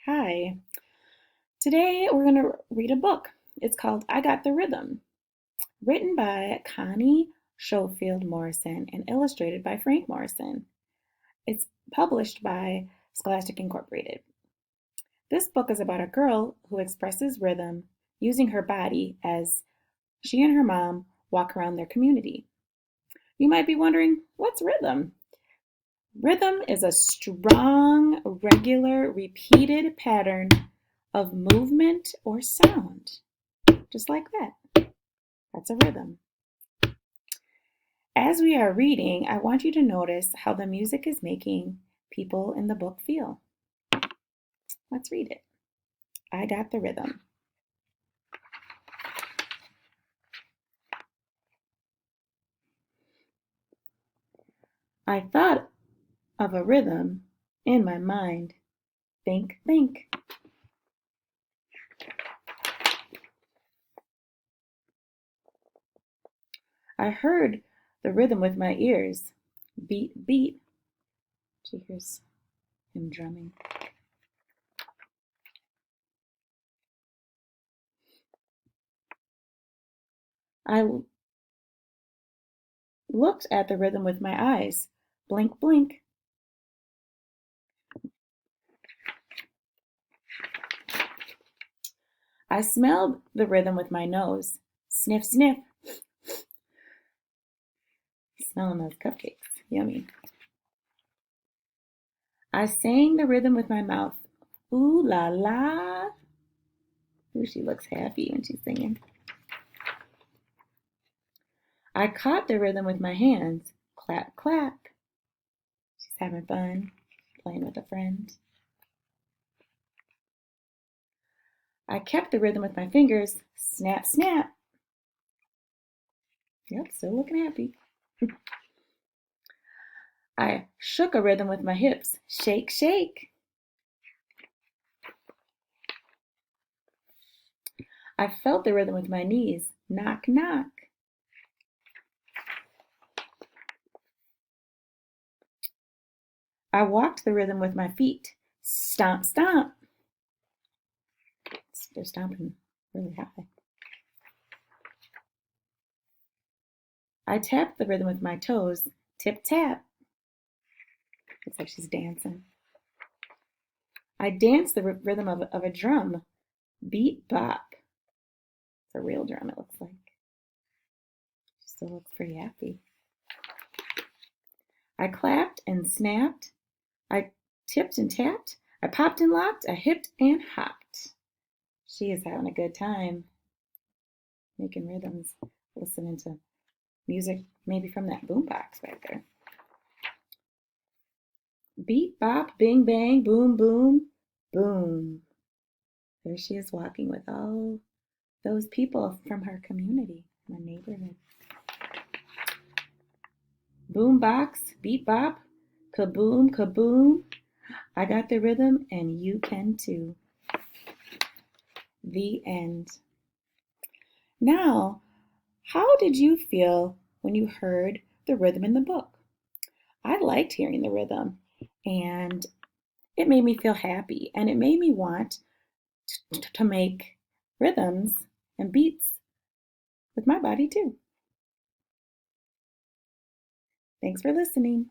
Hi. Today we're going to read a book. It's called I Got the Rhythm, written by Connie Schofield Morrison and illustrated by Frank Morrison. It's published by Scholastic Incorporated. This book is about a girl who expresses rhythm using her body as she and her mom walk around their community. You might be wondering, what's rhythm? Rhythm is a strong, regular, repeated pattern of movement or sound. Just like that. That's a rhythm. As we are reading, I want you to notice how the music is making people in the book feel. Let's read it. I got the rhythm. I thought of a rhythm in my mind. Think, think. I heard the rhythm with my ears. Beat, beat. She hears him drumming. I looked at the rhythm with my eyes. Blink, blink. I smelled the rhythm with my nose. Sniff, sniff. Smelling those cupcakes. Yummy. I sang the rhythm with my mouth. Ooh la la. Ooh, she looks happy when she's singing. I caught the rhythm with my hands. Clap, clap. She's having fun, playing with a friend. I kept the rhythm with my fingers. Snap, snap. Yep, still looking happy. I shook a rhythm with my hips. Shake, shake. I felt the rhythm with my knees. Knock, knock. I walked the rhythm with my feet. Stomp, stomp. They're stomping really high. I tapped the rhythm with my toes. Tip, tap. Looks like she's dancing. I danced the rhythm of a drum. Beat, bop. It's a real drum, it looks like. She still looks pretty happy. I clapped and snapped. I tipped and tapped. I popped and locked. I hipped and hopped. She is having a good time making rhythms, listening to music maybe from that boombox back there. Beat, bop, bing, bang, boom, boom, boom. There she is walking with all those people from her community, her neighborhood. Boom box, beat bop, kaboom, kaboom. I got the rhythm and you can too. The end. Now, how did you feel when you heard the rhythm in the book? I liked hearing the rhythm and it made me feel happy and it made me want to make rhythms and beats with my body too. Thanks for listening.